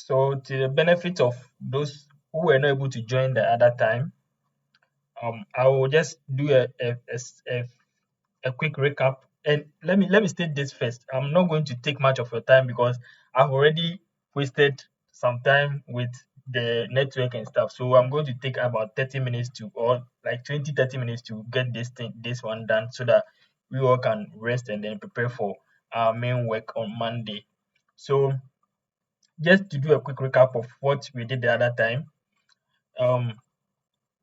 So to the benefit of those who were not able to join the other time, I will just do a quick recap. And let me state this first. I'm not going to take much of your time because I've already wasted some time with the network and stuff. So I'm going to take about 30 minutes to, or like 20-30 minutes to get this one done so that we all can rest and then prepare for our main work on Monday. So just to do a quick recap of what we did the other time. Um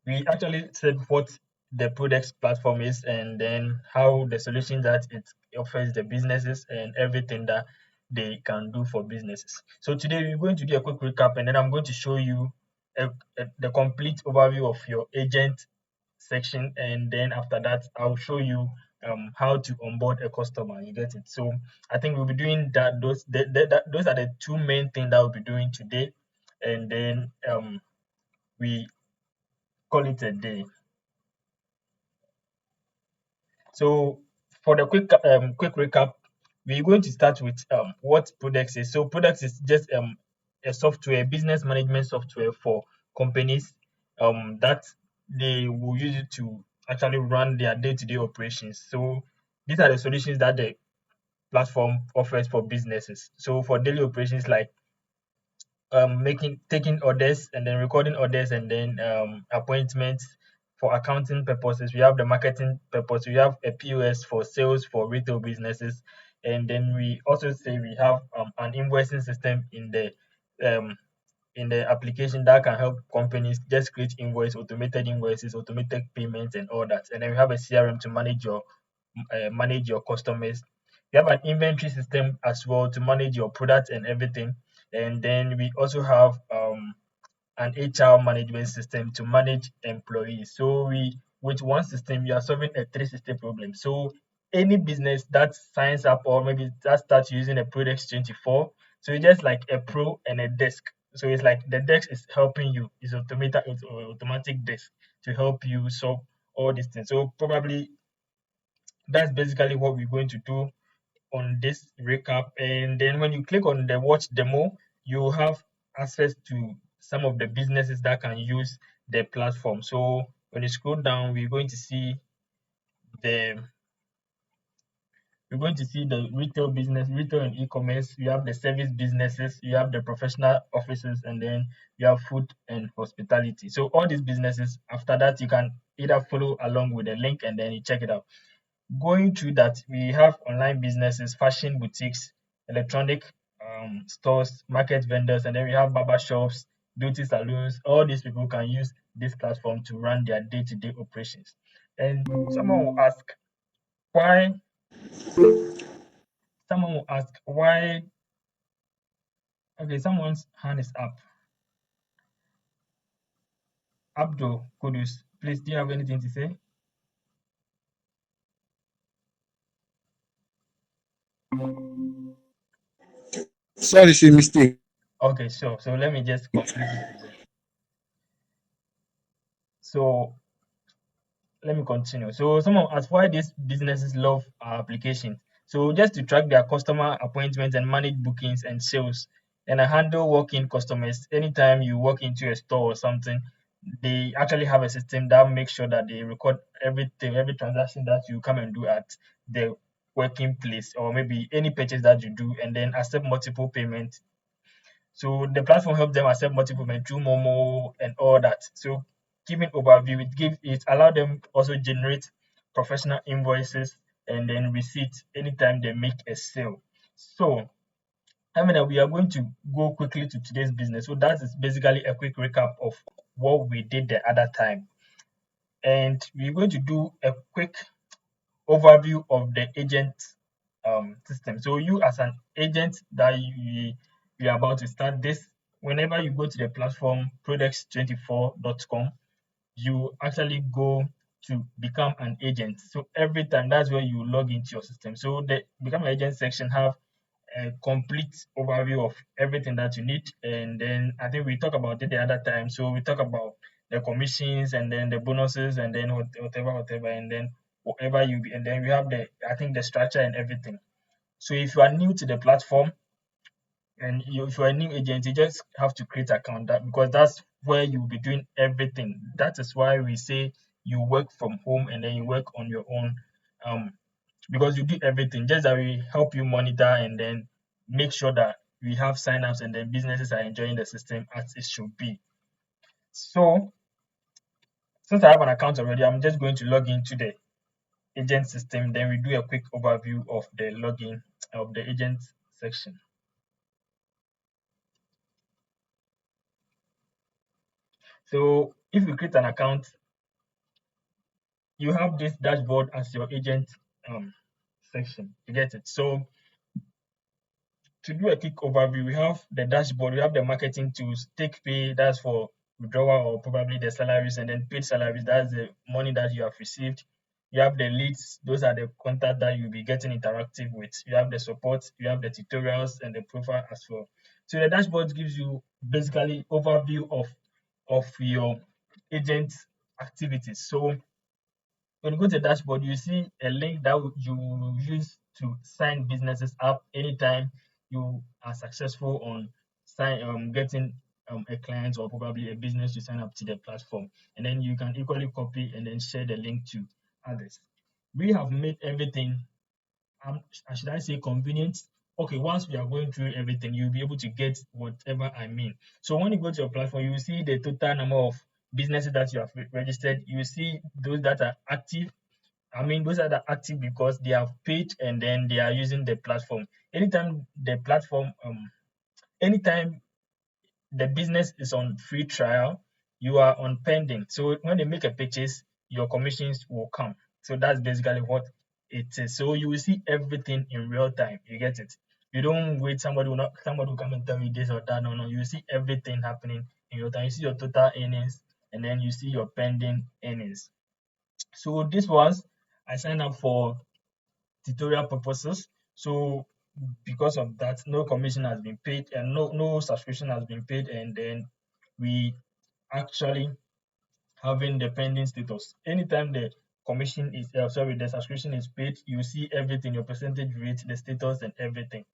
we actually said what the Prodex platform is and then how the solution that it offers the businesses and everything that they can do for businesses. So today we're going to do a quick recap and then I'm going to show you the complete overview of your agent section, and then after that I'll show you how to onboard a customer. You get it? So I think we'll be doing that. Those are the two main things that we'll be doing today, and then we call it a day. So for the quick recap, we're going to start with what Prodex is. So Prodex is just a software, business management software for companies that they will use it to actually run their day-to-day operations. So these are the solutions that the platform offers for businesses. So for daily operations like making taking orders and then recording orders and then appointments. For accounting purposes, we have the marketing purpose, we have a POS for sales for retail businesses, and then we also say we have an invoicing system um in the application that can help companies just create automated invoices, automated payments, and all that. And then we have a CRM to manage your customers. You have an inventory system as well to manage your products and everything. And then we also have an HR management system to manage employees. So we with one system you are solving a 360 problem. So any business that signs up or maybe that starts using a Prodex 24, so it's just like a pro and a desk. So it's like the desk is helping you, it's automatic desk to help you solve all these things. So probably that's basically what we're going to do on this recap. And then when you click on the watch demo, you have access to some of the businesses that can use the platform. So when you scroll down, the we're going to see the retail business, retail and e-commerce. You have the service businesses, you have the professional offices, and then you have food and hospitality. So all these businesses, after that, you can either follow along with the link and then you check it out. Going through that, we have online businesses, fashion boutiques, electronic stores, market vendors, and then we have barber shops, beauty salons. All these people can use this platform to run their day-to-day operations. And why someone will ask why okay, someone's hand is up. Abdul Kudus, please, do you have anything to say? Sorry, it's a mistake. Okay, sure. So let me just complete it again. So let me continue. So someone asked why these businesses love our application. So just to track their customer appointments and manage bookings and sales. And I handle walk-in customers. Anytime you walk into a store or something, they actually have a system that makes sure that they record everything, every transaction that you come and do at the working place, or maybe any purchase that you do, and then accept multiple payments. So the platform helps them accept multiple payments through Momo and all that. So giving overview, it allow them also generate professional invoices and then receipts anytime they make a sale. So I mean we are going to go quickly to today's business. So that is basically a quick recap of what we did the other time. And we're going to do a quick overview of the agent system. So you as an agent that you are about to start this, whenever you go to the platform prodex24.com, you actually go to become an agent. So every time that's where you log into your system. So the become an agent section have a complete overview of everything that you need. And then I think we talked about it the other time. So we talk about the commissions and then the bonuses and then whatever, and then whatever and then we have the I think the structure and everything. So if you are new to the platform, And if you're a new agent, you just have to create account that because that's where you'll be doing everything. That is why we say you work from home and then you work on your own. Um, because you do everything. Just that we help you monitor and then make sure that we have signups and then businesses are enjoying the system as it should be. So since I have an account already, I'm just going to log into the agent system. Then we do a quick overview of the login of the agent section. So if you create an account, you have this dashboard as your agent um, section. You get it? So to do a quick overview, we have the dashboard, we have the marketing tools, take pay, that's for withdrawal or probably the salaries, and then paid salaries, that's the money that you have received. You have the leads, those are the contact that you'll be getting interactive with. You have the support, you have the tutorials and the profile as well. So the dashboard gives you basically overview of your agent activities. So when you go to the dashboard, you see a link that you use to sign businesses up anytime you are successful on getting a client or probably a business to sign up to the platform. And then you can equally copy and then share the link to others. We have made everything, should I say, convenient. Okay, once we are going through everything, you'll be able to get whatever I mean. So when you go to your platform, you will see the total number of businesses that you have registered. You will see those that are active. I mean, those are the active because they have paid and then they are using the platform. Anytime the platform, anytime the business is on free trial, you are on pending. So when they make a purchase, your commissions will come. So that's basically what it is. So you will see everything in real time. You get it. You don't wait. Somebody will come and tell you this or that. No, no. You see everything happening in real time. You see your total earnings and then you see your pending earnings. So this was I signed up for tutorial purposes. So because of that, no commission has been paid and no subscription has been paid, and then we actually having the pending status. Anytime the the subscription is paid, you see everything, your percentage rate, the status, and everything.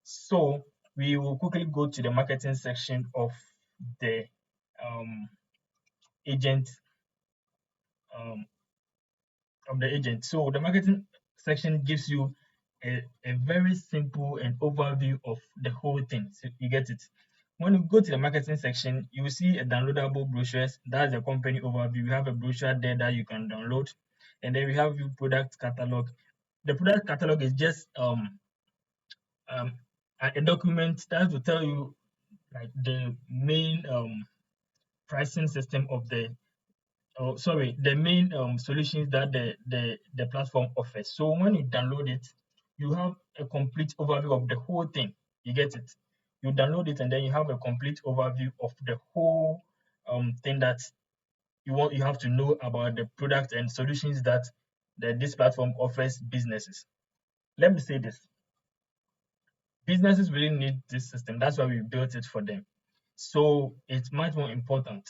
So we will quickly go to the marketing section of the um, agent um, agent. So the marketing section gives you a very simple and overview of the whole thing. So you get it. When you go to the marketing section, you will see a downloadable brochures. That's the company overview. We have a brochure there that you can download. And then we have your product catalog. The product catalog is just um, a document that will tell you like the main pricing system of the main solutions that the platform offers. So when you download it, you have a complete overview of the whole thing. You get it. You download it and then you have a complete overview of the whole thing that you have to know about the product and solutions that this platform offers businesses. Let me say this: businesses really need this system. That's why we built it for them. So it's much more important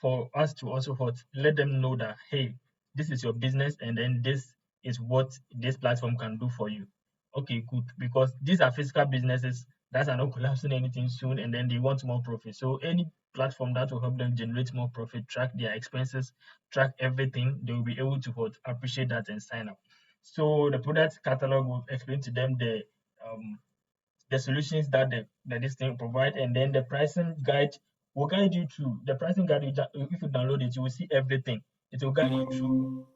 for us to also let them know that hey, this is your business, and then this is what this platform can do for you. Okay, good, because these are physical businesses that are not collapsing anything soon, and then they want more profit. So any platform that will help them generate more profit, track their expenses, track everything, they will be able to appreciate that and sign up. So the product catalog will explain to them um, the solutions that this thing provide, and then the pricing guide will guide you through the pricing guide. If you download it, you will see everything. It will guide you through.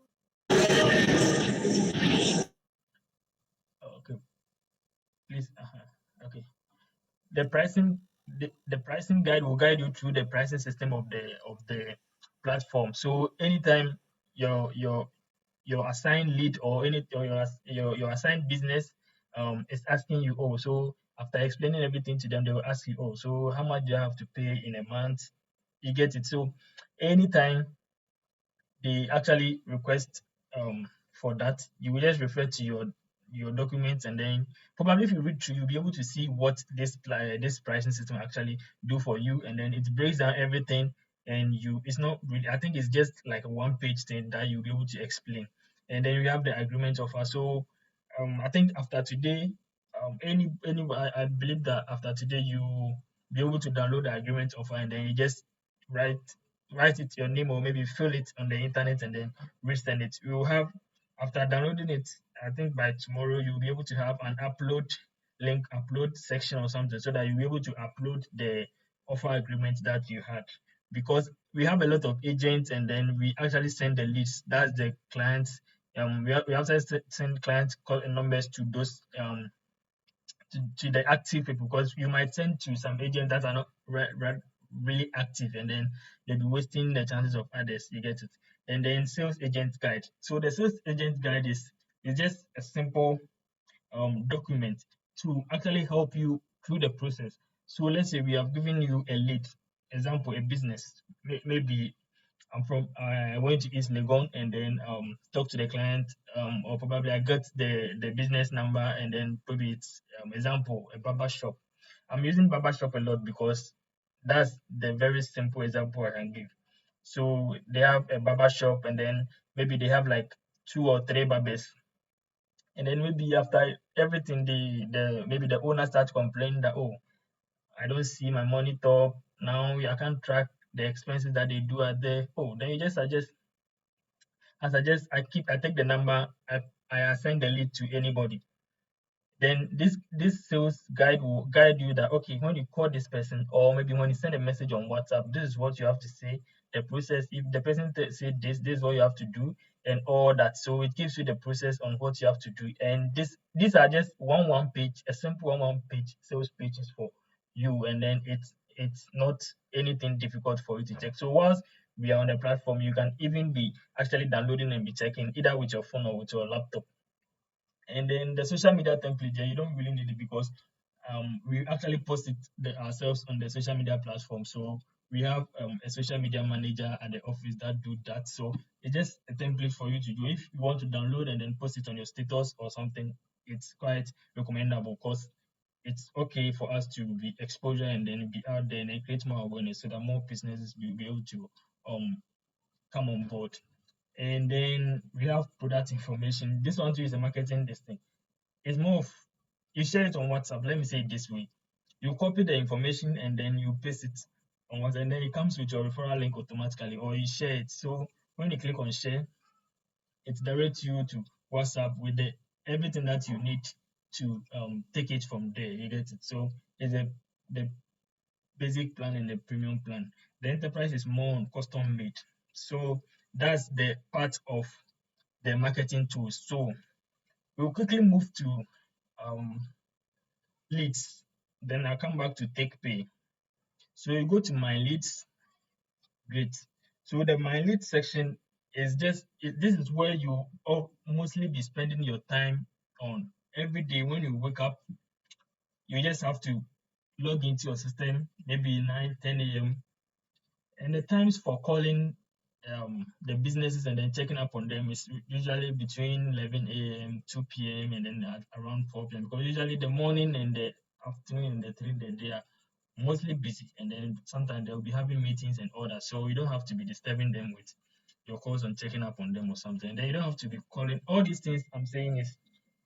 Okay, please. Okay, the pricing the pricing guide will guide you through the pricing system of the platform. So anytime your your assigned lead or your assigned business is asking you, oh, so after explaining everything to them, they will ask you, oh, so how much do I have to pay in a month? You get it. So anytime they actually request for that, you will just refer to your documents, and then probably if you read through, you'll be able to see what this pricing system actually do for you, and then it breaks down everything. And it's not really, I think it's just like a one page thing that you'll be able to explain. And then you have the agreement offer. So I think after today, I believe that after today you be able to download the agreement offer, and then you just write write it your name, or maybe fill it on the internet and then resend it. You will have, after downloading it, I think by tomorrow you'll be able to have an upload section or something, so that you'll be able to upload the offer agreement that you had. Because we have a lot of agents, and then we actually send the leads, that's the clients. We also send client call numbers to those to the active people, because you might send to some agents that are not really active, and then they'll be wasting the chances of others. You get it? And then sales agent guide. So the sales agent guide is just a simple document to actually help you through the process. So let's say we have given you a lead, example, a business, maybe I went to East Legon, and then talk to the client, or probably I got the business number, and then maybe it's example, a barber shop. I'm using barber shop a lot because that's the very simple example I can give. So they have a barber shop, and then maybe they have like two or three barbers, and then maybe after everything, the maybe the owner starts complaining that, oh, I don't see my monitor now. I can't track the expenses that they do at there. Oh, then you just suggest I take the number, I assign the lead to anybody. Then this sales guide will guide you that, okay, when you call this person, or maybe when you send a message on WhatsApp, this is what you have to say. The process, if the person say this is what you have to do, and all that. So it gives you the process on what you have to do. And these are just one page, a simple one page sales pages for you, and then it's not anything difficult for you to check. So once we are on the platform, you can even be actually downloading and be checking either with your phone or with your laptop. And then the social media template, yeah, you don't really need it, because we actually post ourselves on the social media platform. So we have a social media manager at the office that do that. So it's just a template for you to do. If you want to download and then post it on your status or something, it's quite recommendable, because it's okay for us to be exposure and then be out there and then create more awareness, so that more businesses will be able to come on board. And then we have product information. This one too is a marketing this thing. It's more of, you share it on WhatsApp. Let me say it this way: you copy the information and then you paste it on WhatsApp, and then it comes with your referral link automatically, or you share it. So when you click on share, it directs you to WhatsApp with the everything that you need to take it from there. You get it? So it's the basic plan and the premium plan. The enterprise is more on custom made. So that's the part of the marketing tools. So we'll quickly move to um, leads. Then I'll come back to take pay. So you go to my leads, great. So the my leads section is this is where you mostly be spending your time on. Every day when you wake up, you just have to log into your system, maybe 9, 10 a.m. And the times for calling the businesses and then checking up on them is usually between 11 a.m., 2 p.m., and then at around 4 p.m. Because usually the morning and the afternoon and the 3 day, they are mostly busy, and then sometimes they'll be having meetings and all that. So you don't have to be disturbing them with your calls on checking up on them or something. Then you don't have to be calling. All these things I'm saying is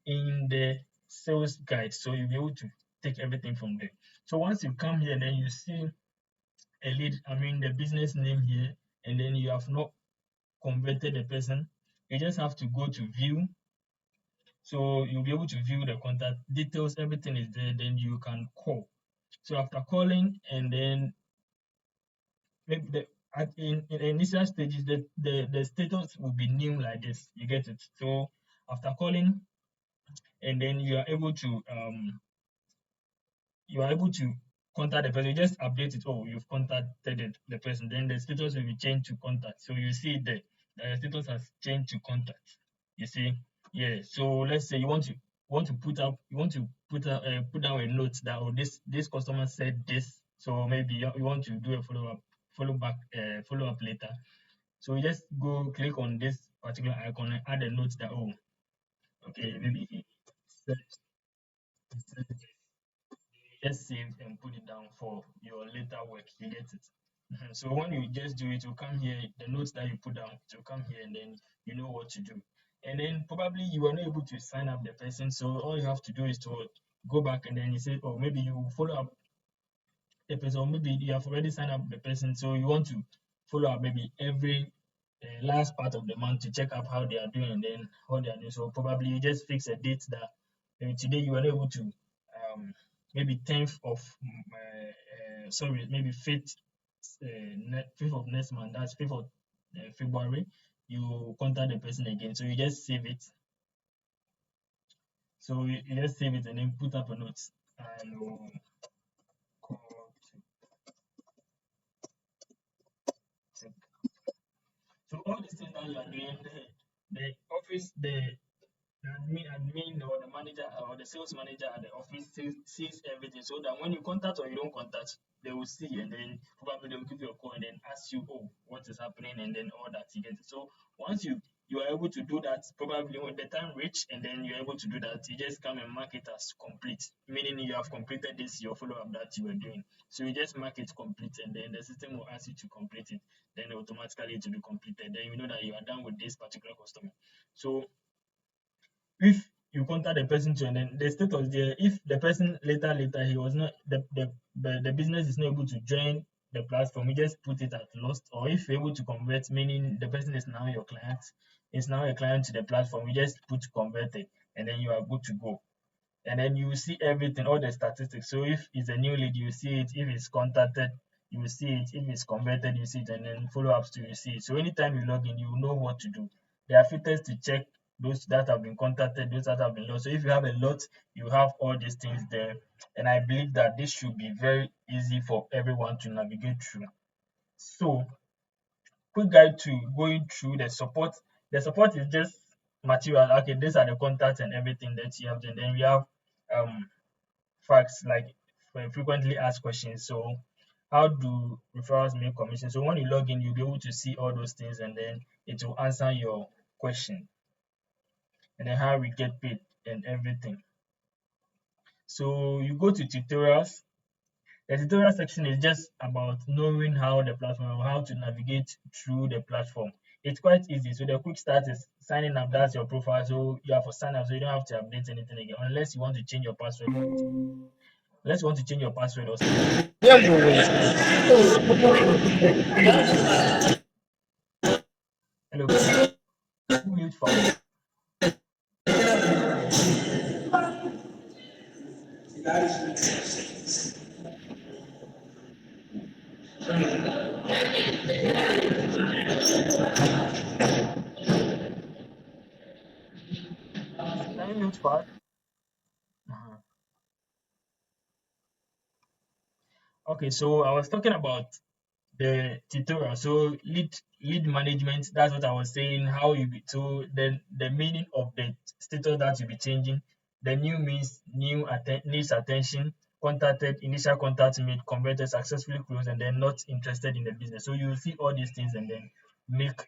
in the sales guide. So you'll be able to take everything from there. So once you come here, then you see a lead, I mean the business name here, and then you have not converted the person. You just have to go to view. So you'll be able to view the contact details, everything is there, then you can call. So after calling, and then maybe in the initial stages, the status will be new like this. You get it? So after calling, and then you are able to contact the person. You just update it. Oh, you've contacted the person. Then the status will be changed to contact. So you see there, the status has changed to contact. You see, yeah. So let's say you want to put down a note that, oh, this customer said this. So maybe you want to do a follow up later. So you just go click on this particular icon and add a note that, oh, okay, maybe said just save and put it down for your later work. You get it? So when you just do it, you come here, the notes that you put down, to come here, and then you know what to do. And then probably you are not able to sign up the person, so all you have to do is to go back and then you say, oh, maybe you follow up the person, or maybe you have already signed up the person, so you want to follow up maybe every last part of the month to check up how they are doing and then how they are doing. So probably you just fix a date that maybe today you were able to, maybe 10th of, sorry, maybe 5th, 5th of next month, that's 5th of February, you contact the person again. So you just save it. So you just save it and then put up a note and you call to. So all these things that you are doing, the office, the admin or the manager or the sales manager at the office sees everything, so that when you contact or you don't contact, they will see and then probably they will give you a call and then ask you, oh, what is happening, and then all that you get. So once you are able to do that, probably when the time reach and then you're able to do that, you just come and mark it as complete, meaning you have completed this your follow-up that you were doing. So you just mark it complete and then the system will ask you to complete it, then automatically it will be completed, then you know that you are done with this particular customer. So if you contact the person to and then the status there, if the person later he was not the business is not able to join the platform, you just put it at lost. Or if you're able to convert, meaning the person is now your client, is now a client to the platform, you just put converted and then you are good to go. And then you will see everything, all the statistics. So if it's a new lead, you see it. If it's contacted, you will see it. If it's converted, you see it, and then follow-ups too, you see it. So anytime you log in, you know what to do. There are filters to check those that have been contacted, those that have been lost. So if you have a lot, you have all these things there. And I believe that this should be very easy for everyone to navigate through. So quick guide to going through the support. The support is just material. Okay, these are the contacts and everything that you have. And then we have um facts like frequently asked questions. So how do referrals make commission? So when you log in, you'll be able to see all those things and then it will answer your question, and then how we get paid and everything. So you go to tutorials. The tutorial section is just about knowing how the platform, how to navigate through the platform. It's quite easy. So the quick start is signing up. That's your profile. So you have to sign up, so you don't have to update anything again, unless you want to change your password. Unless you want to change your password or something. Hello, please. Mute for. Please, can you mute for? Uh-huh. Okay, so I was talking about the tutorial. So lead management. That's what I was saying. How you be so then the meaning of the status that you be changing. The new means needs attention. Contacted, initial contact made, converted, successfully closed, and then not interested in the business. So you will see all these things and then make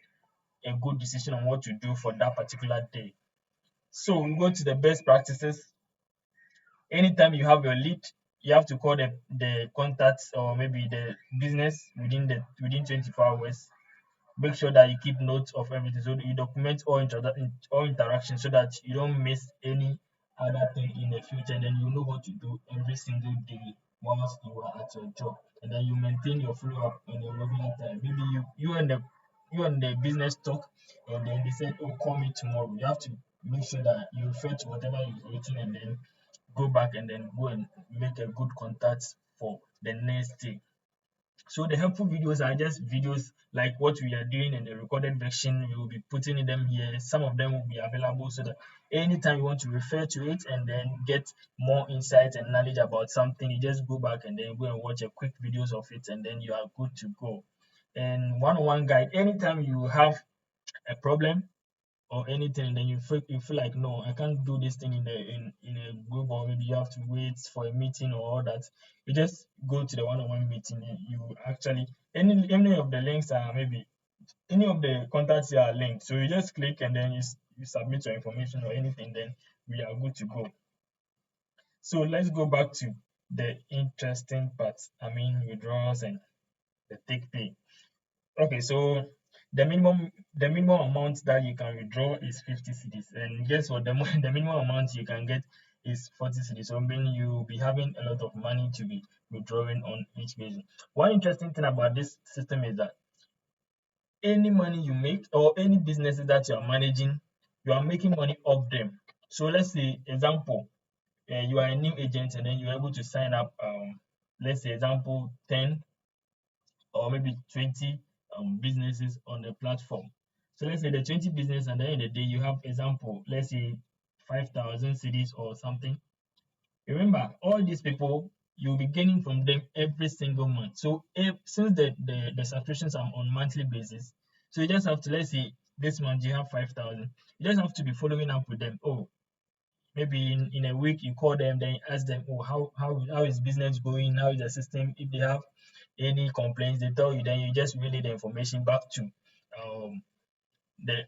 a good decision on what to do for that particular day. So we go to the best practices. Anytime you have your lead, you have to call the contacts or maybe the business within 24 hours. Make sure that you keep notes of everything, so you document all interactions, so that you don't miss any other thing in the future, and then you know what to do every single day once you are at your job, and then you maintain your follow-up on a regular time. Maybe you and the business talk, and then they said, oh, call me tomorrow. You have to make sure that you refer to whatever you've written and then go back and then go and make a good contact for the next day. So the helpful videos are just videos like what we are doing in the recorded version. We will be putting them here. Some of them will be available, so that anytime you want to refer to it and then get more insight and knowledge about something, you just go back and then go and watch a quick videos of it, and then you are good to go. And one-on-one guide, anytime you have a problem or anything, then you feel like, no, I can't do this thing in a group, or maybe you have to wait for a meeting or all that. You just go to the one-on-one meeting, and you actually any of the links are, maybe any of the contacts here are linked, so you just click and then you submit your information or anything, then we are good to go. So let's go back to the interesting part, I mean withdrawals and the take pay. Okay, so the minimum amount that you can withdraw is 50 cedis, and guess what? The minimum amount you can get is 40 cedis. So meaning you'll be having a lot of money to be withdrawing on each basis. One interesting thing about this system is that any money you make or any businesses that you are managing, you are making money off them. So let's say example, you are a new agent and then you're able to sign up let's say example 10 or maybe 20 businesses on the platform. So let's say the 20 business and then in the day you have example, let's say 5,000 cities or something. Remember, all these people you'll be gaining from them every single month. So if since the subscriptions are on monthly basis, so you just have to, let's say this month you have 5,000. You just have to be following up with them. Oh, maybe in a week you call them, then you ask them, oh, how is business going? How is the system? If they have any complaints, they tell you, then you just relay the information back to um the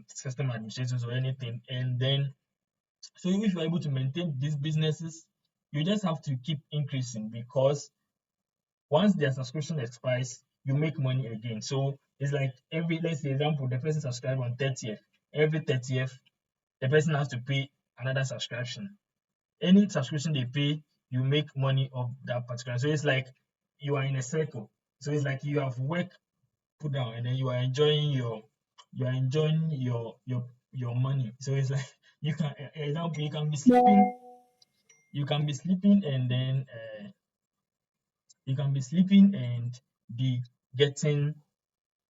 system administrators or anything. And then so if you're able to maintain these businesses, you just have to keep increasing because once their subscription expires, you make money again. So it's like every, let's say example, the person subscribed on 30th. Every 30th, the person has to pay another subscription. Any subscription they pay, you make money of that particular. So it's like you are in a circle. So it's like you have work put down and then you are enjoying your money. So it's like you can example you can be sleeping and then you can be sleeping and be getting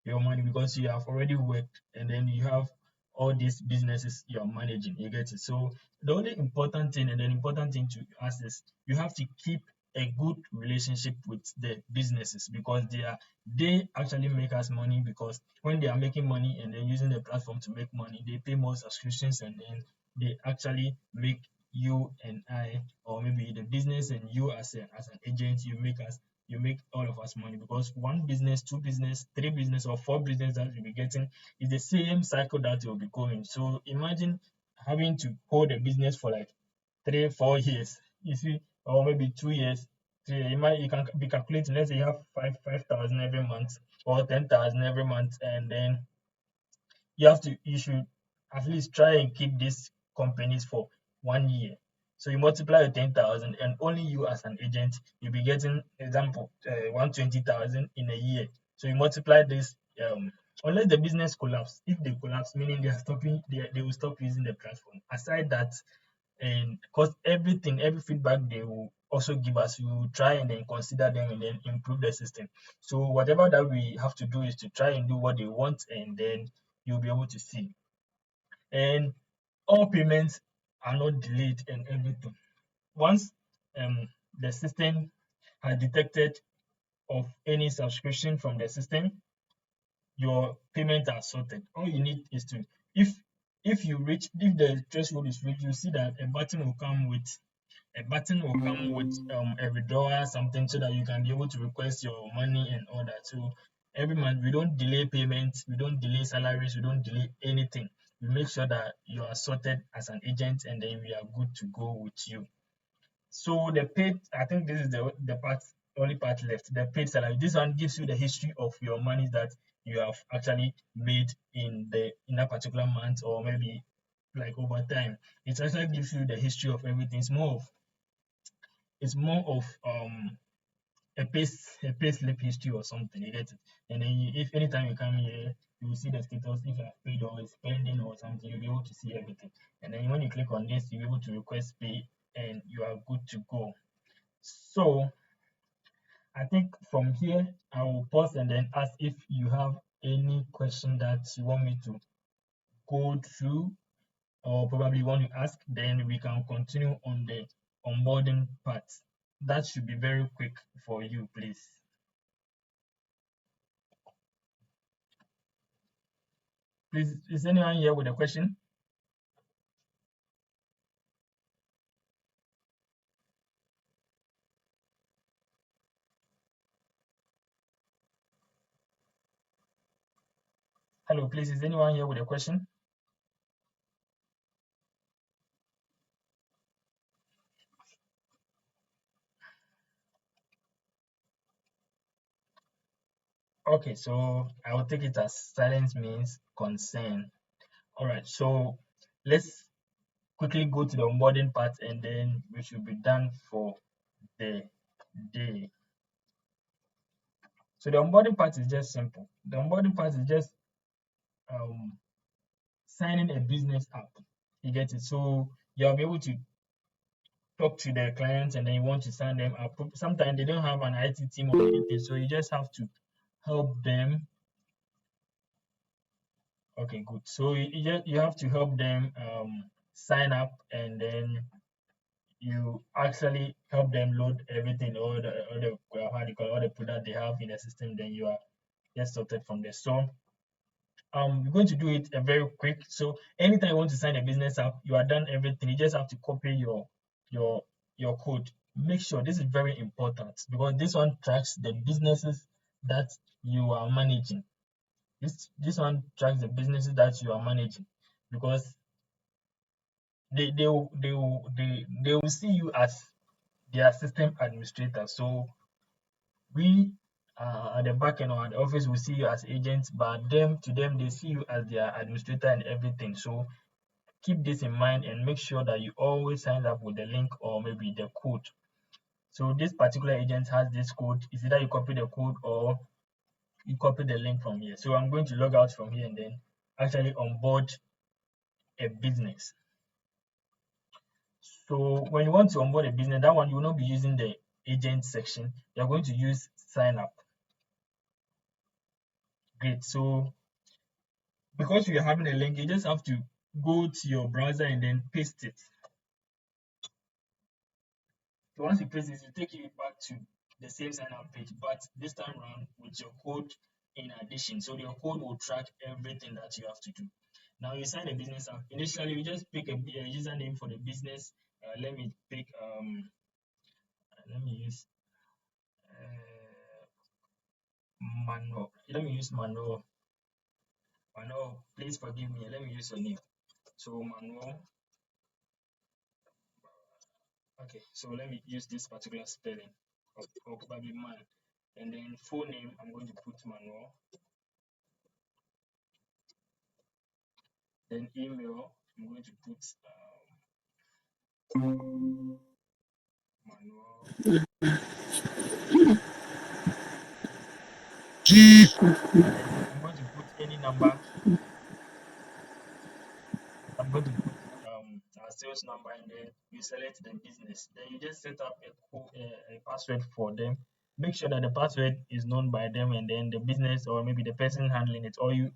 your money because you have already worked and then you have all these businesses you're managing. You get it. So the only important thing and the important thing to ask is you have to keep a good relationship with the businesses because they actually make us money because when they are making money and then using the platform to make money, they pay more subscriptions and then they actually make you and I or maybe the business and you as an agent, you make all of us money because one business, two business, three business, or four business that you'll be getting is the same cycle that you'll be going. So imagine having to hold a business for like 3, 4 years, you see, or maybe 2 years. So you can be calculating. Let's say you have 5,000 every month or 10,000 every month, and then you should at least try and keep these companies for 1 year. So you multiply your 10,000 and only you as an agent, you'll be getting example 120,000 in a year. So you multiply this unless the business collapse. If they collapse, meaning they will stop using the platform. Aside that, and because every feedback they will also give us, we will try and then consider them and then improve the system. So whatever that we have to do is to try and do what they want and then you'll be able to see. And all payments are not delayed and everything. Once the system has detected of any subscription from the system, your payments are sorted. All you need is to if if the threshold is reached, you see that a button will come with a withdrawal something so that you can be able to request your money and all that. So every month we don't delay payments, we don't delay salaries, we don't delay anything. We make sure that you are sorted as an agent and then we are good to go with you. So the paid, I think this is the part only part left. The paid salary. This one gives you the history of your money that you have actually made in that particular month or maybe like over time. It actually gives you the history of everything. It's more of a pay slip history or something. You get it? And then if anytime you come here, you will see the status if you have paid or is pending or something. You'll be able to see everything. And then when you click on this, you'll be able to request pay, and you are good to go. So I think from here I will pause and then ask if you have any question that you want me to go through or probably want to ask, then we can continue on the onboarding part. That should be very quick for you, please. Please, is anyone here with a question? Hello, please, is anyone here with a question? Okay, so I will take it as silence means concern. All right, so let's quickly go to the onboarding part and then we should be done for the day. So the onboarding part is just simple. The onboarding part is just um, signing a business app. You get it? So you'll be able to talk to the clients and then you want to sign them up. Sometimes they don't have an IT team or anything, so you just have to help them. Okay, good. So you have to help them sign up and then you actually help them load everything, all the how do you call it, all the product they have in the system. Then you are just sorted from there. So we're going to do it very quick. So anytime you want to sign a business app, you are done everything. You just have to copy your your code. Make sure this is very important because this one tracks the businesses that you are managing. This one tracks the businesses that you are managing because they will see you as their system administrator. So we at the back end or at the office will see you as agents, but them to them they see you as their administrator and everything. So keep this in mind and make sure that you always sign up with the link or maybe the code. So this particular agent has this code. It's either you copy the code or you copy the link from here. So I'm going to log out from here and then actually onboard a business. So when you want to onboard a business, that one you will not be using the agent section. You're going to use sign up. Great. So because you're having a link, you just have to go to your browser and then paste it. So once you paste it, it will take you back to the same sign up page, but this time around with your code in addition. So your code will track everything that you have to do. Now you sign a business up. Initially, you just pick a username for the business. Let me pick let me use uh, Manuel. Let me use Manuel. Manuel, please forgive me. Let me use your name. So Manuel. Okay, so let me use this particular spelling of probably man. And then full name, I'm going to put Manuel. Then email, I'm going to put Manuel. And then I'm going to put any number. I'm going to put our sales number and then you select the business. Then you just set up a password for them. Make sure that the password is known by them and then the business or maybe the person handling it or you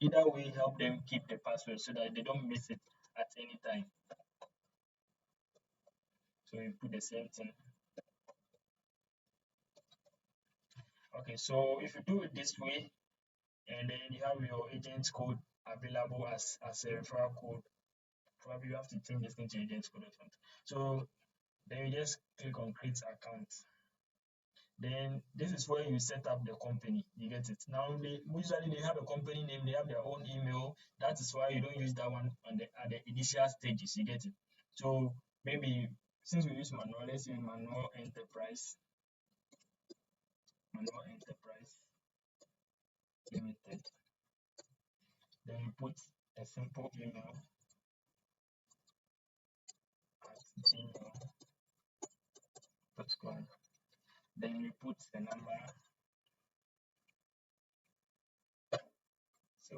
either way help them keep the password so that they don't miss it at any time. So you put the same thing. Okay, so if you do it this way and then you have your agent code available as a referral code, probably you have to change this thing to agent code or something. So then you just click on create account. Then this is where you set up the company. You get it. Now they usually they have a company name, they have their own email. That is why you don't use that one at the initial stages. You get it. So maybe since we use manual, let's use manual enterprise, manual enterprise limited. Then you put a simple email at gmail.com. Then you put the number. So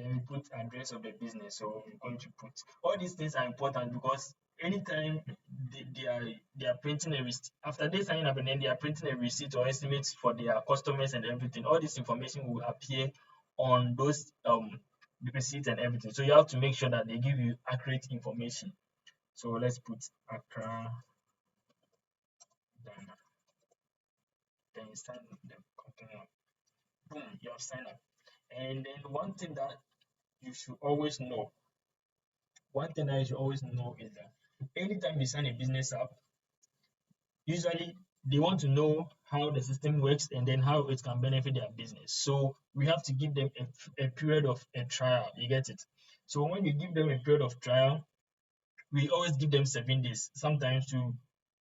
then we put address of the business. So we're going to put all these things are important because anytime they are printing a receipt after they sign up and then they are printing a receipt or estimates for their customers and everything, all this information will appear on those receipts and everything. So you have to make sure that they give you accurate information. So let's put Accra, Ghana. Then you sign the company up. Boom, you have signed up. And then one thing that you should always know is that anytime you sign a business up, usually they want to know how the system works and then how it can benefit their business. So we have to give them a period of a trial. You get it? So when you give them a period of trial, we always give them 7 days, sometimes to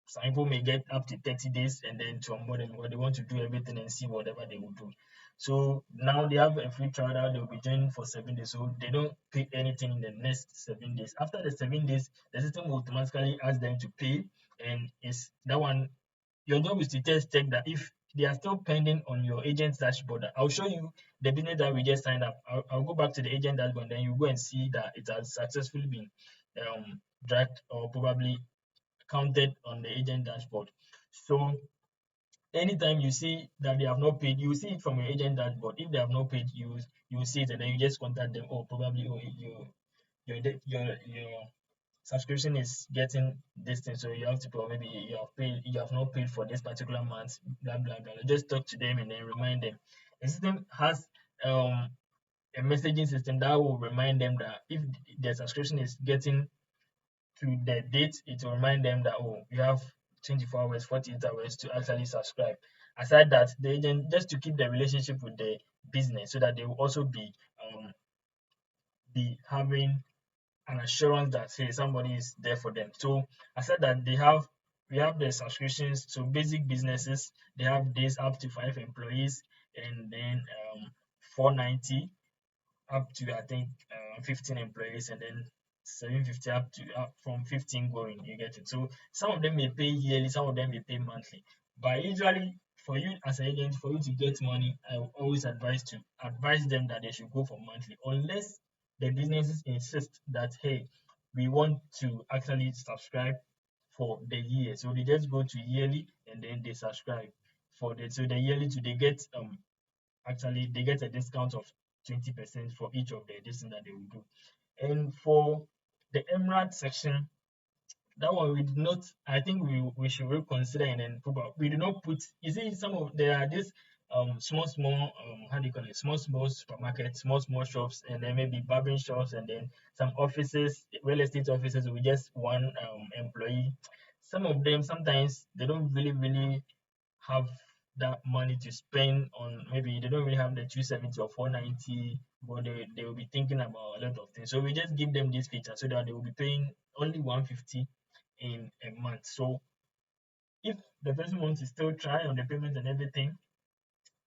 some people may get up to 30 days and then to onboard them because they want to do everything and see whatever they will do. So now they have a free trial that they'll be joining for 7 days. So they don't pay anything in the next 7 days. After the 7 days, the system will automatically ask them to pay. And it's that one, your job is to just check that if they are still pending on your agent's dashboard. I'll show you the business that we just signed up. I'll go back to the agent dashboard, then you go and see that it has successfully been dragged or probably counted on the agent dashboard. So anytime you see that they have not paid, you see it from your agent dashboard. If they have not paid, you see it and then you just contact them. Oh, probably your subscription is getting this thing, so you have to pay. Maybe you have not paid for this particular month. Blah blah blah. Just talk to them and then remind them. The system has a messaging system that will remind them that if their subscription is getting to the date, it will remind them that, oh, you have 24 hours, 48 hours to actually subscribe. Aside that, the agent, just to keep the relationship with the business, so that they will also be having an assurance that, hey, somebody is there for them. So aside that, we have the subscriptions. So basic businesses, they have days up to 5 employees, and then 490 up to, I think, 15 employees, and then 750 up to from 15 going. You get it. So some of them may pay yearly, some of them may pay monthly. But usually, for you as an agent, for you to get money, I will always advise them that they should go for monthly, unless the businesses insist that, hey, we want to actually subscribe for the year. So they just go to yearly and then they subscribe for the, so the yearly to they get actually they get a discount of 20% for each of the edition that they will do. And for the Emerald section, that one we did not, I think we should reconsider and then we did not put, you see, some of there are this small how do you call it, small supermarkets, small shops, and then maybe barbering shops, and then some offices, real estate offices with just one employee. Some of them sometimes they don't really have that money to spend on, maybe they don't really have the 270 or 490, but they will be thinking about a lot of things. So we just give them this feature so that they will be paying only 150 in a month. So if the person wants to still try on the payment and everything,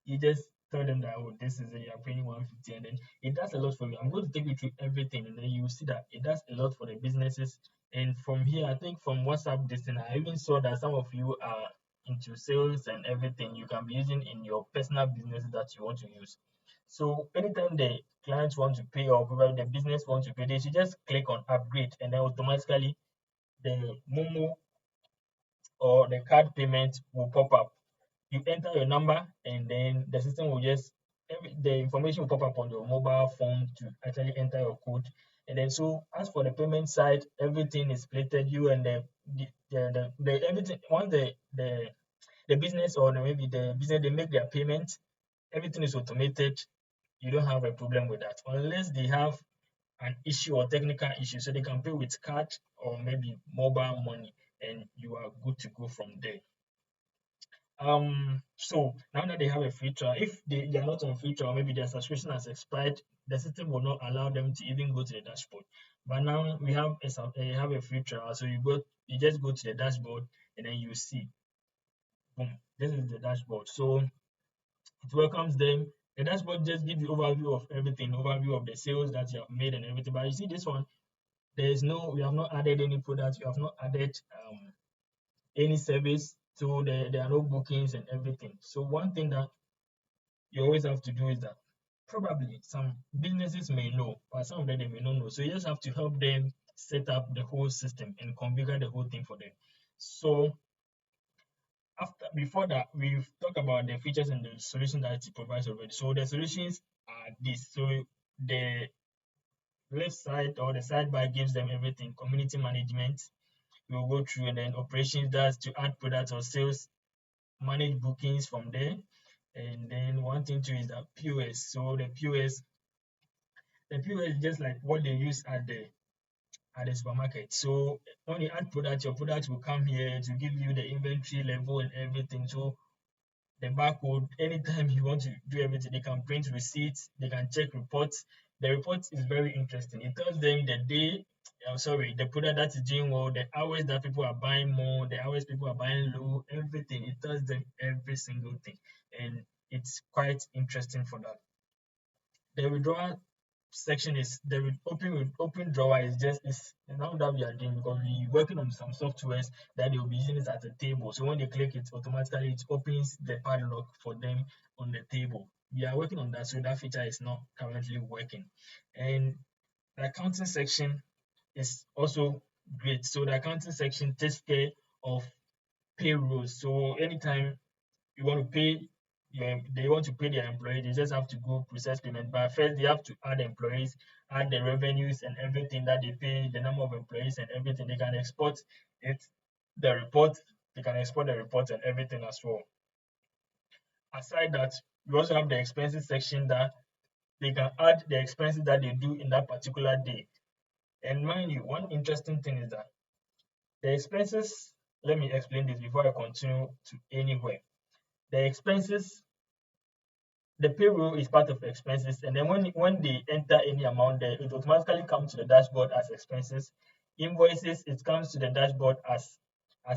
you just tell them that, oh, this is it, you're paying 150, and then it does a lot for you. I'm going to take you through everything, and then you will see that it does a lot for the businesses. And from here, I think from WhatsApp this thing, I even saw that some of you are into sales and everything you can be using in your personal business that you want to use. So anytime the clients want to pay or probably the business wants to pay, they should just click on upgrade, and then automatically the Momo or the card payment will pop up. You enter your number, and then the system will just the information will pop up on your mobile phone to actually enter your code. And then, so as for the payment side, everything is plated. You and the everything, once the business or maybe the business they make their payment, everything is automated. You don't have a problem with that unless they have an issue or technical issue, so they can pay with card or maybe mobile money, and you are good to go from there. So now that they have a free trial, if they are not on free trial, maybe their subscription has expired, the system will not allow them to even go to the dashboard. But now we have a free trial, so you just go to the dashboard, and then you see, boom, this is the dashboard. So it welcomes them. The dashboard just gives you overview of everything, overview of the sales that you have made and everything. But you see this one, we have not added any products, we have not added any service, so there are no bookings and everything. So one thing that you always have to do is that probably some businesses may know, but some of them they may not know. So you just have to help them set up the whole system and configure the whole thing for them. So before that, we've talked about the features and the solutions that it provides already. So the solutions are this. So the left side or the sidebar gives them everything: community management. We'll go through, and then operations, that's to add products or sales, manage bookings from there. And then one thing too is that POS. So the POS is just like what they use at the supermarket. So when you add products, your products will come here to give you the inventory level and everything. So the barcode, anytime you want to do everything, they can print receipts, they can check reports. The report is very interesting. It tells them the day sorry, the product that is doing well, the hours that people are buying more, the hours people are buying low, everything. It tells them every single thing, and it's quite interesting for that. The withdrawal section is open drawer is just is now that we are doing because we working on some softwares that they will be using it as a table. So when they click it, automatically it opens the padlock for them on the table. We are working on that, so that feature is not currently working. And the accounting section is also great. So the accounting section takes care of payrolls. So anytime you want to pay they want to pay their employees, they just have to go process payment. But first they have to add employees, add the revenues and everything that they pay, the number of employees and everything. They can export it, the report, they can export the report and everything as well. Aside that, we also have the expenses section that they can add the expenses that they do in that particular day. And mind you, one interesting thing is that the expenses, let me explain this before I continue to anywhere. The expenses, the payroll is part of expenses, and then when they enter any amount there, it automatically comes to the dashboard as expenses. Invoices, it comes to the dashboard as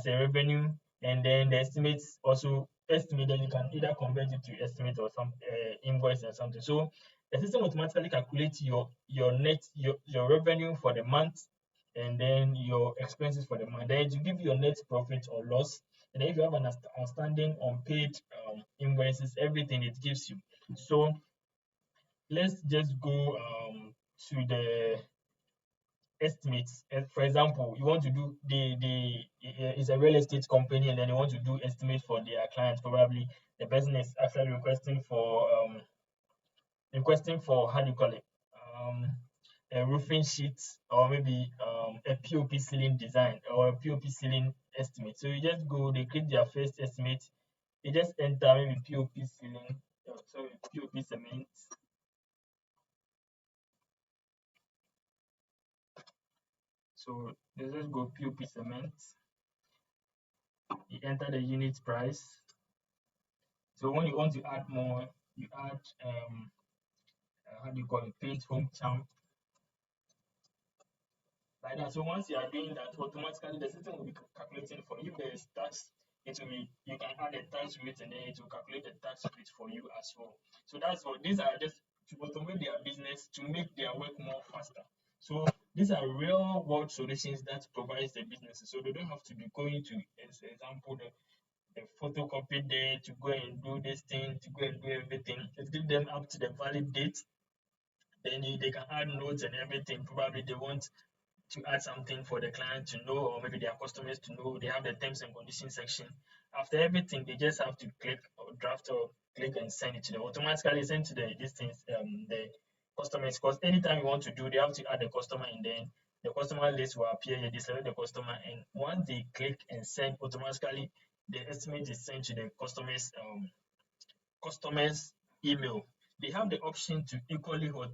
a revenue, and then the estimates also estimate. Then you can either convert it to estimate or some invoice or something. So the system automatically calculates your net your revenue for the month, and then your expenses for the month. Then to give you your net profit or loss, and then if you have an outstanding unpaid invoices, everything it gives you. So let's just go to the estimates. For example, you want to do it's a real estate company, and then they want to do estimate for their clients. Probably the person is actually requesting for how do you call it, a roofing sheet, or maybe a POP ceiling design or a POP ceiling estimate. So you just go, they create their first estimate, they just enter maybe POP ceiling, sorry, POP cement. So let's just go POP cement. You enter the unit price. So when you want to add more, you add how do you call it, paint foam champ, like that. So once you are doing that, automatically the system will be calculating for you. If there is tax, it will be, you can add a tax rate, and then it will calculate the tax rate for you as well. So that's what these are, just to automate their business, to make their work more faster. So these are real world solutions that provides the businesses. So they don't have to be going to, as example, the photocopy day to go and do this thing, to go and do everything. It gives them up to the valid date. Then they can add notes and everything. Probably they want to add something for the client to know, or maybe their customers to know. They have the terms and conditions section. After everything, they just have to click or draft or click and send it to them. Automatically send to the customers. Because anytime you want to do, they have to add the customer, and then the customer list will appear here. They select the customer, and once they click and send, automatically the estimate is sent to the customers email. They have the option to equally what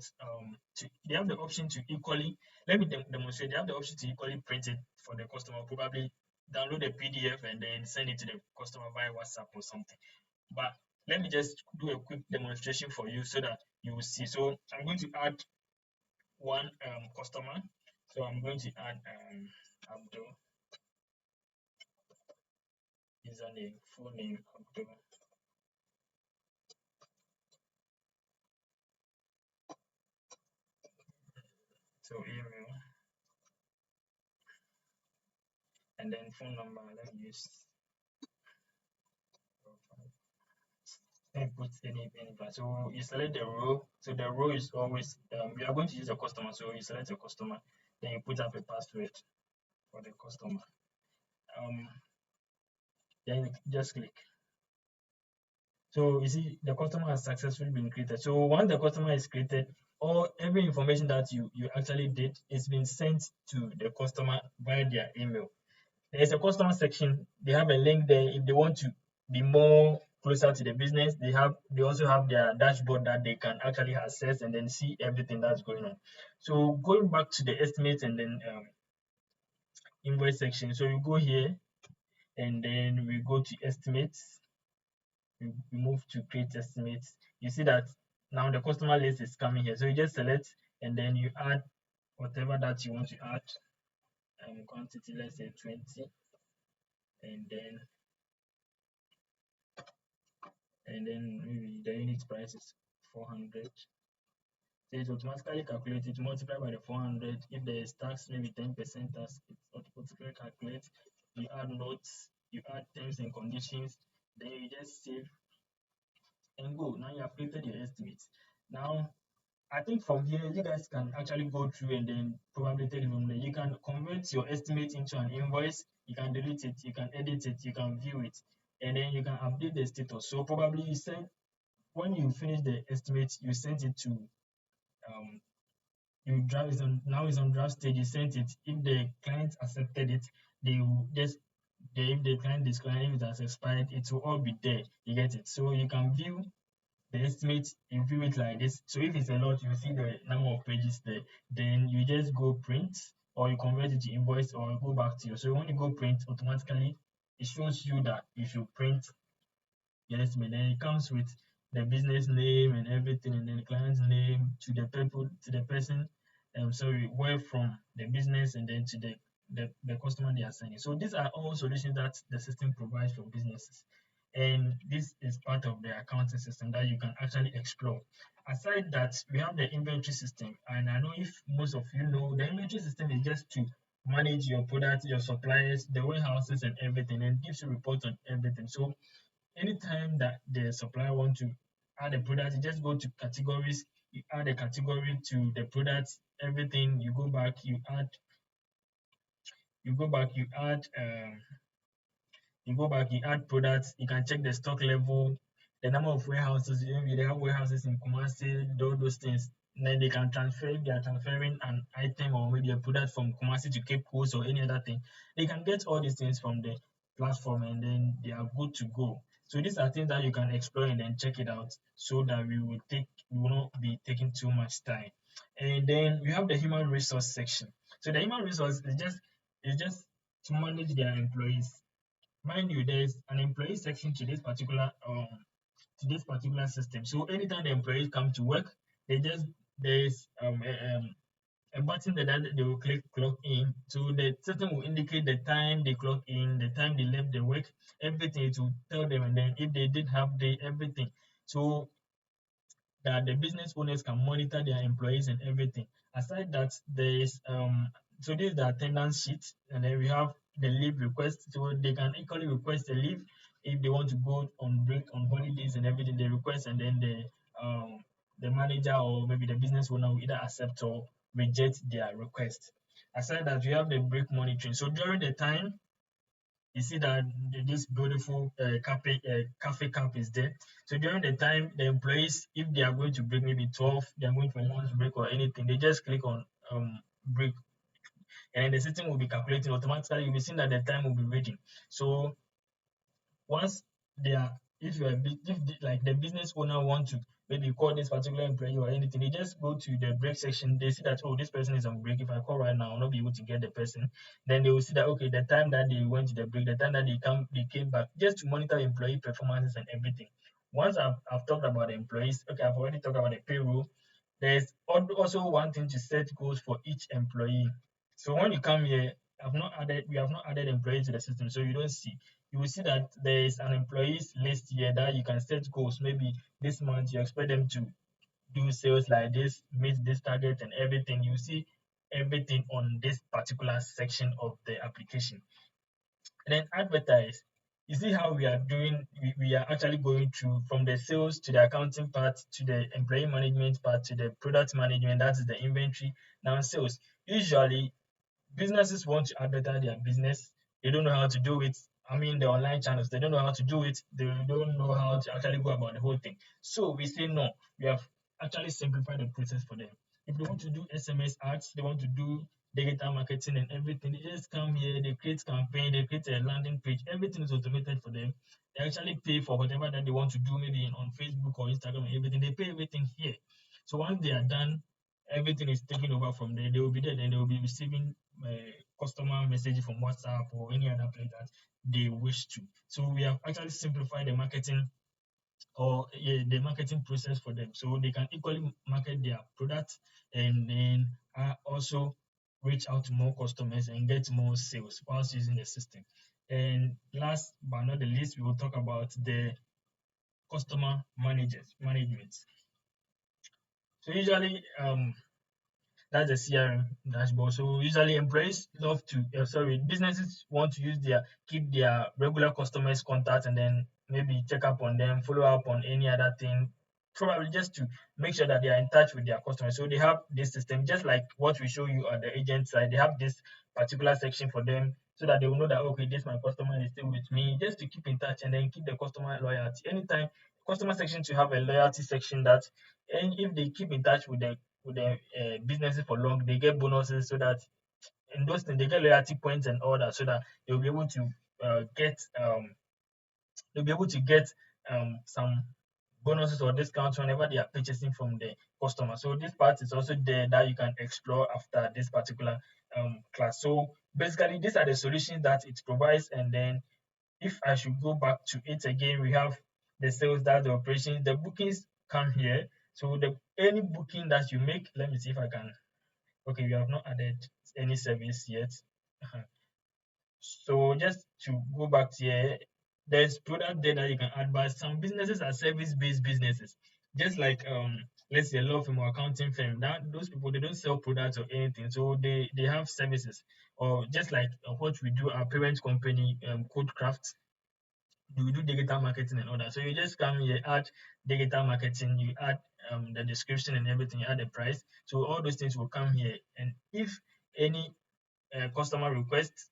they have the option to equally, let me demonstrate. They have the option to equally print it for the customer, probably download a PDF and then send it to the customer via WhatsApp or something. But let me just do a quick demonstration for you so that you will see. So I'm going to add one customer. So I'm going to add Abdul, username, full name Abdul. So email, and then phone number. Let me use input any plan. So you select the row. So the row is always you are going to use a customer. So you select a customer, then you put up a password for the customer. Um, then you just click. So you see the customer has successfully been created. So once the customer is created, all every information that you actually did is been sent to the customer via their email. There's a customer section. They have a link there. If they want to be more closer to the business, they also have their dashboard that they can actually access and then see everything that's going on. So going back to the estimates and then invoice section. So you go here and then we go to estimates. We move to create estimates. You see that now the customer list is coming here. So you just select and then you add whatever that you want to add, quantity, let's say 20, and then maybe the unit price is 400. So it automatically calculates it, multiply by the 400. If there is tax, maybe 10% tax, it automatically calculates. You add notes, you add terms and conditions, then you just save and go. Now you have created your estimates. Now, I think from here, you guys can actually go through and then probably take it from there. You can convert your estimate into an invoice, you can delete it, you can edit it, you can view it, and then you can update the status. So probably you send when you finish the estimate, you send it to um, you draft is on now is on draft stage. You sent it. If the client accepted it, they will just if the client declined, if it has expired, it will all be there. You get it. So you can view the estimate, you view it like this. So if it's a lot, you see the number of pages there. Then you just go print or you convert it to invoice or you go back to you. So when you go print, automatically it shows you that you should print your estimate. Then it comes with the business name and everything, and then the client's name to the people to the person. Sorry, where from the business and then to the customer they are sending. So these are all solutions that the system provides for businesses. And this is part of the accounting system that you can actually explore. Aside that, we have the inventory system. And I know if most of you know, the inventory system is just to manage your products, your suppliers, the warehouses and everything, and gives you reports on everything. So anytime that the supplier want to add a product, you just go to categories, you add a category to the product, everything, you go back, you add products, you can check the stock level, the number of warehouses, maybe they have warehouses in Kumasi, all those things. And then they can transfer, if they are transferring an item or maybe a product from Kumasi to Cape Coast or any other thing, they can get all these things from the platform and then they are good to go. So these are things that you can explore and then check it out so that we will not be taking too much time. And then we have the human resource section. So the human resource is just to manage their employees. Mind you, there's an employee section to this particular system. So anytime the employees come to work, there's a button that they will click clock in. So the system will indicate the time they clock in, the time they left the work, everything. It will tell them, and then if they did have the everything. So that the business owners can monitor their employees and everything. Aside that, there is so this is the attendance sheet, and then we have the leave request. So they can equally request a leave if they want to go on break on holidays and everything. They request, and then the manager or maybe the business owner will either accept or reject their request. Aside that, we have the break monitoring. So during the time you see that this beautiful cafe cap is there. So during the time, the employees, if they are going to break maybe 12, they are going for lunch break or anything, they just click on break, and then the system will be calculating automatically. You'll be seeing that the time will be reading. So once they are if you are if like the business owner want to maybe call this particular employee or anything, they just go to the break section. They see that, oh, this person is on break. If I call right now, I'll not be able to get the person. Then they will see that, okay, the time that they went to the break, the time that they came back, just to monitor employee performances and everything. Once I've talked about the employees, okay, I've already talked about the payroll. There's also one thing to set goals for each employee. So when you come here, we have not added employees to the system, so you don't see. You will see that there is an employees list here that you can set goals. Maybe this month you expect them to do sales like this, meet this target and everything. You see everything on this particular section of the application. And then advertise. You see how we are doing, we are actually going through from the sales to the accounting part to the employee management part to the product management, that is the inventory. Now sales. Usually businesses want to advertise their business. They don't know how to do it. I mean, the online channels, they don't know how to do it. They don't know how to actually go about the whole thing. So we say no. We have actually simplified the process for them. If they want to do SMS ads, they want to do digital marketing and everything, they just come here, they create campaign, they create a landing page. Everything is automated for them. They actually pay for whatever that they want to do, maybe on Facebook or Instagram and everything. They pay everything here. So once they are done, everything is taken over from there. They will be there, and they will be receiving customer message from WhatsApp or any other place that they wish to. So we have actually simplified the marketing or the marketing process for them. So they can equally market their products and then also reach out to more customers and get more sales whilst using the system. And last but not the least, we will talk about the customer managers management. So usually that's the CRM dashboard. So usually employees love to, businesses want to use keep their regular customers contact and then maybe check up on them, follow up on any other thing, probably just to make sure that they are in touch with their customers. So they have this system, just like what we show you at the agent side. They have this particular section for them so that they will know that, okay, this my customer is still with me, just to keep in touch and then keep the customer loyalty. Anytime customer section to have a loyalty section that, and if they keep in touch with the businesses for long, they get bonuses so that in those things they get loyalty points and all that, so that they'll be able to get they'll be able to get some bonuses or discounts whenever they are purchasing from the customer. So this part is also there that you can explore after this particular class. So basically, these are the solutions that it provides. And then if I should go back to it again, we have the sales, that the operations, the bookings come here. So the any booking that you make, let me see if I can. Okay, we have not added any service yet. So just to go back to here, there's product there that you can add, but some businesses are service-based businesses. Just like let's say a law firm or accounting firm, that those people they don't sell products or anything, so they have services. Or just like what we do, our parent company, Codecraft, we do digital marketing and all that. So you just come here, add digital marketing, you add the description and everything, you add the price. So all those things will come here. And if any customer requests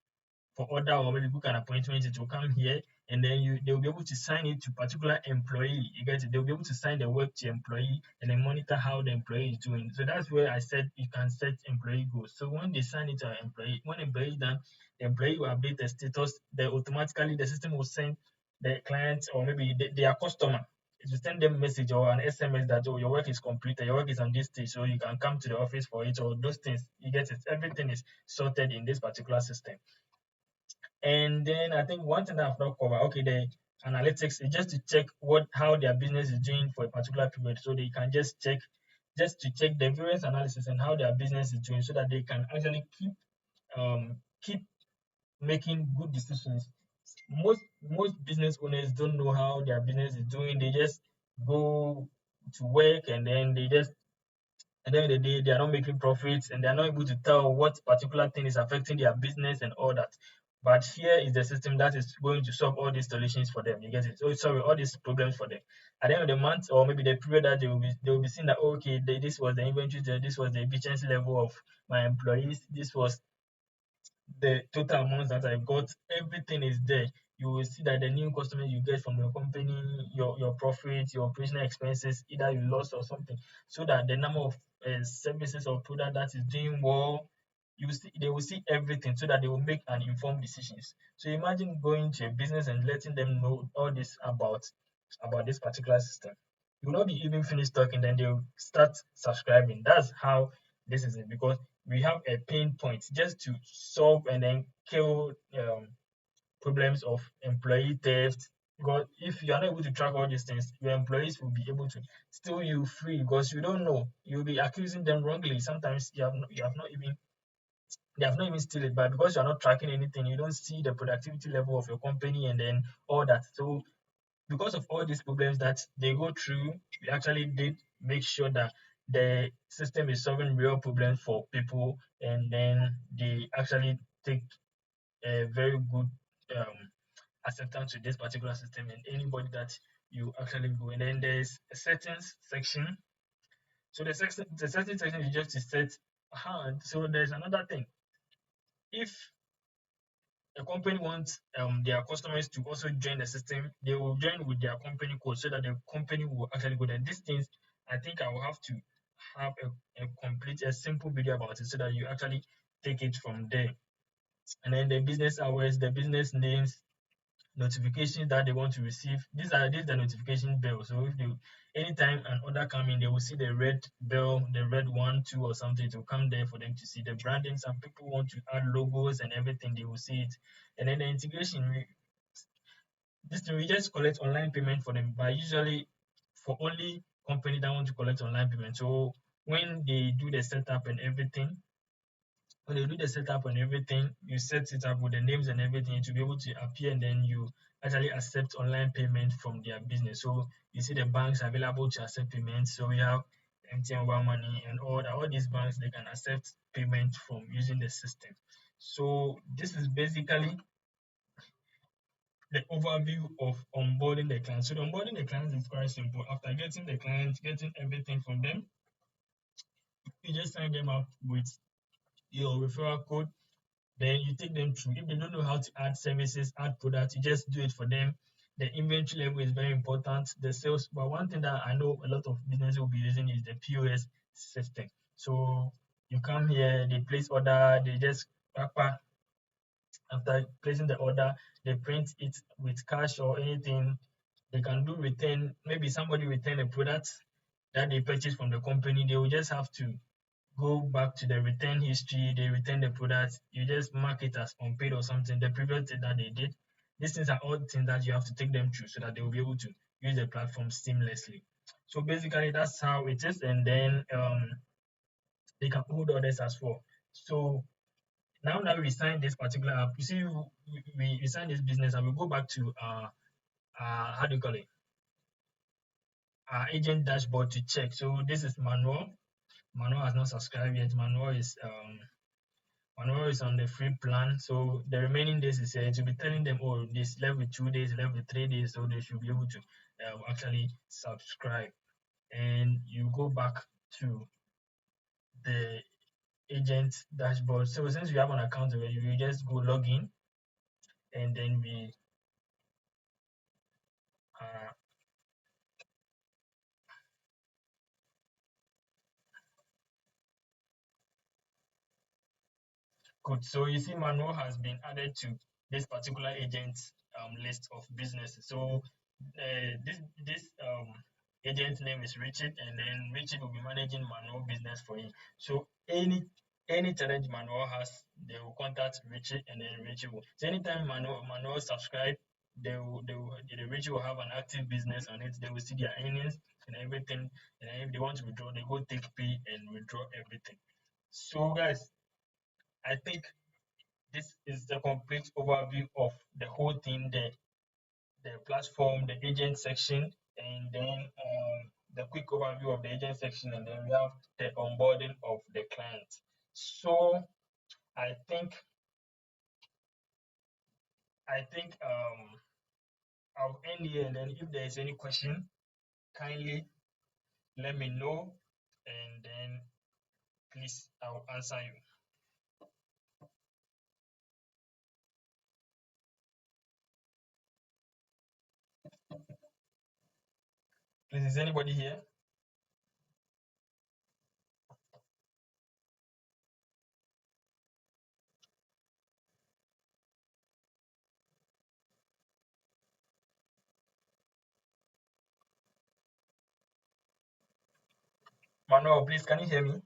for order or maybe book an appointment, it will come here, and then they'll be able to sign it to particular employee. You get it? They'll be able to sign the work to employee and then monitor how the employee is doing. So that's where I said you can set employee goals. So when they sign it to an employee, when employee is done, the employee will update the status. Then automatically the system will send the client or maybe their customer. It will send them a message or an SMS that, oh, your work is completed, your work is on this stage, so you can come to the office for it, or those things. You get it? Everything is sorted in this particular system. And then I think one thing that I've not covered, okay, the analytics is just to check how their business is doing for a particular period. So they can just to check the various analysis and how their business is doing so that they can actually keep making good decisions. Most business owners don't know how their business is doing. They just go to work and then they just at the end of the day, they are not making profits and they are not able to tell what particular thing is affecting their business and all that. But here is the system that is going to solve all these solutions for them. You get it? Oh, sorry, all these problems for them. At the end of the month, or maybe the period that they will be seeing that, oh, okay, this was the inventory, this was the efficiency level of my employees, this was the total amounts that I got, everything is there. You will see that the new customers you get from your company, your profits, your operational expenses, either you lost or something, so that the number of services or product that is doing well, they will see everything so that they will make an informed decisions. So imagine going to a business and letting them know all this about this particular system. You will not be even finished talking, then they'll start subscribing. That's how this is it, because we have a pain point just to solve and then kill problems of employee theft. Because if you are not able to track all these things, your employees will be able to steal you free because you don't know. You'll be accusing them wrongly. Sometimes you have not even they have not even steal it, but because you're not tracking anything, you don't see the productivity level of your company and then all that. So because of all these problems that they go through, we actually did make sure that the system is solving real problems for people, and then they actually take a very good acceptance to this particular system and anybody that you actually go. And then there's a settings section. So the settings section is just to set. So there's another thing. If a company wants their customers to also join the system, they will join with their company code so that the company will actually go there. These things, I think I will have to have a simple video about it so that you actually take it from there. And then the business hours, the business names, notifications that they want to receive. These are notification bells. So if they anytime an order come in, they will see the red bell, the red 1, 2 or something to come there for them to see the branding. Some people want to add logos and everything, they will see it. And then the integration, this thing we just collect online payment for them, but usually for only company that want to collect online payment. So when they do the setup and everything, when they do the setup and everything, you set it up with the names and everything to be able to appear, and then you actually accept online payment from their business. So you see the banks available to accept payments. So we have MTN Mobile Money and all these banks, they can accept payment from using the system. So this is basically the overview of onboarding the client. So the onboarding the client is quite simple. After getting the client, getting everything from them, you just sign them up with your referral code. Then you take them through. If they don't know how to add services, add products, you just do it for them. The inventory level is very important. The sales, but one thing that I know a lot of businesses will be using is the POS system. So you come here, they place order, they just after placing the order, they print it with cash or anything. They can do return. Maybe somebody return a product that they purchased from the company. They will just have to go back to the return history. They return the product. You just mark it as unpaid or something. The previous thing that they did. These things are all things that you have to take them through so that they will be able to use the platform seamlessly. So basically, that's how it is, and then they can hold orders as well. So now that we signed this particular app, you see, we signed this business and we go back to how do you call it? Our agent dashboard to check. So this is Manuel. Manuel has not subscribed yet. Manuel is on the free plan. So the remaining days is to be telling them, oh, this level 2 days, level 3 days, so they should be able to actually subscribe. And you go back to the agent dashboard. So since you have an account already, you just go log in, and then we uh, good. So you see, Manuel has been added to this particular agent list of businesses. So this agent name is Richard, and then Richard will be managing Manuel business for him. So any challenge Manuel has, they will contact Richard, and then Richard will. So anytime Manuel subscribe, the Richard will have an active business on it. They will see their earnings and everything, and then if they want to withdraw, they go take pay and withdraw everything. So guys, I think this is the complete overview of the whole thing, the platform, the agent section, and then the quick overview of the agent section, and then we have the onboarding of the client. So I think I'll end here, and then if there is any question, kindly let me know, and then please I'll answer you. Please, is anybody here? Manuel, please, can you hear me?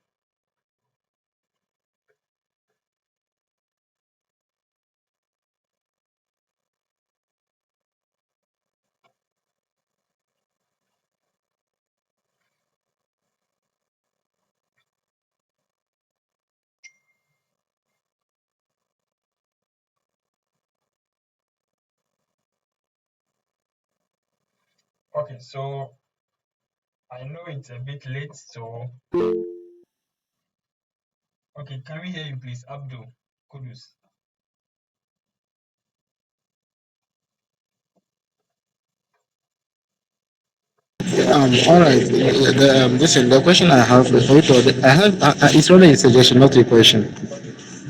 Okay, so I know it's a bit late, so okay, can we hear you, please, Abdul Kudus? All right. Listen, the question I have for you, it's only a suggestion, not a question.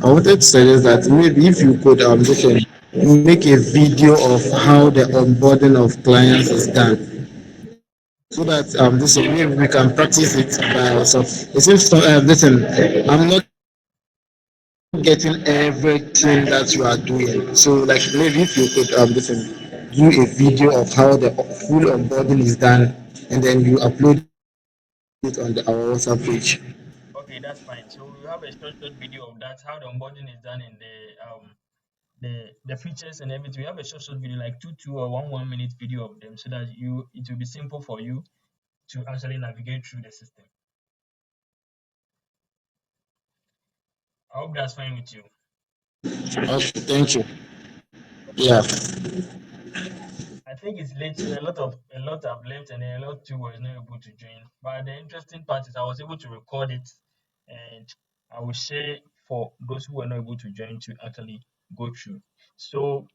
I wanted to suggest that maybe if you could, listen, make a video of how the onboarding of clients is done, so that listen, maybe we can practice it by ourselves. It seems, listen, I'm not getting everything that you are doing. So, like, maybe if you could, listen, do a video of how the full onboarding is done, and then you upload it on our WhatsApp page. Okay, that's fine. So we have a short video of that, how the onboarding is done in the features and everything. We have a short video, like two or one minute video of them, so that you it will be simple for you to actually navigate through the system. I hope that's fine with you. Okay, thank you. Yeah. I think it's late, so a lot have left, and a lot too was not able to join. But the interesting part is I was able to record it, and I will share for those who were not able to join to actually go through. So,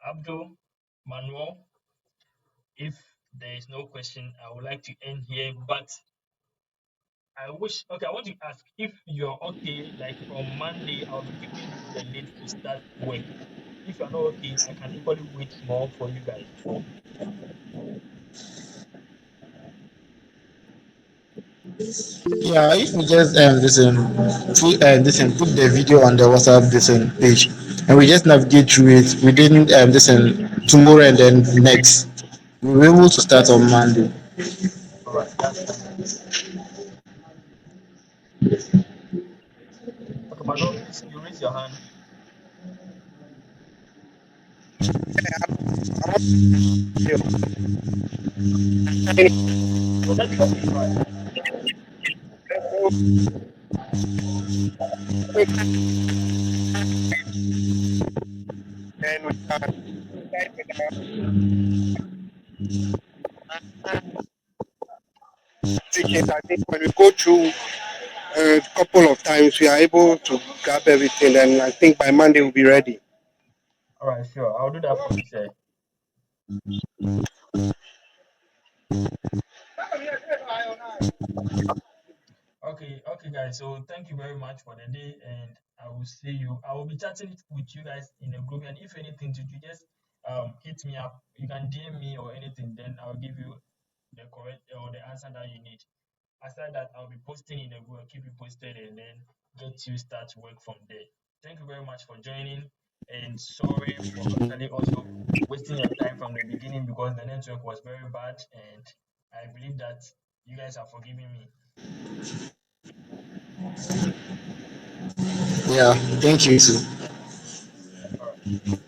Abdul, Manuel, if there is no question, I would like to end here. But I want to ask if you're okay, like from Monday, I'll be giving you the link to start work. If you're not okay, I can equally wait more for you guys. Yeah, if we just put the video on the WhatsApp page, and we just navigate through it within tomorrow and then next, we'll be able to start on Monday. All right, that's fine with me. Okay, Manuel, please, you raise your hand. Oh, that's perfectly fine. Teachings, I think when we go through a couple of times, we are able to grab everything, and I think by Monday we'll be ready. All right, sure. I'll do that for you, sir. Okay, guys. So thank you very much for the day, and I will see you. I will be chatting with you guys in a group, and if anything, to you just hit me up. You can DM me or anything, then I'll give you the correct or the answer that you need. Aside that, I'll be posting in the group, keep you posted, and then get you start work from there. Thank you very much for joining, and sorry for actually also wasting your time from the beginning because the network was very bad, and I believe that you guys are forgiving me. Yeah, thank you too. All right.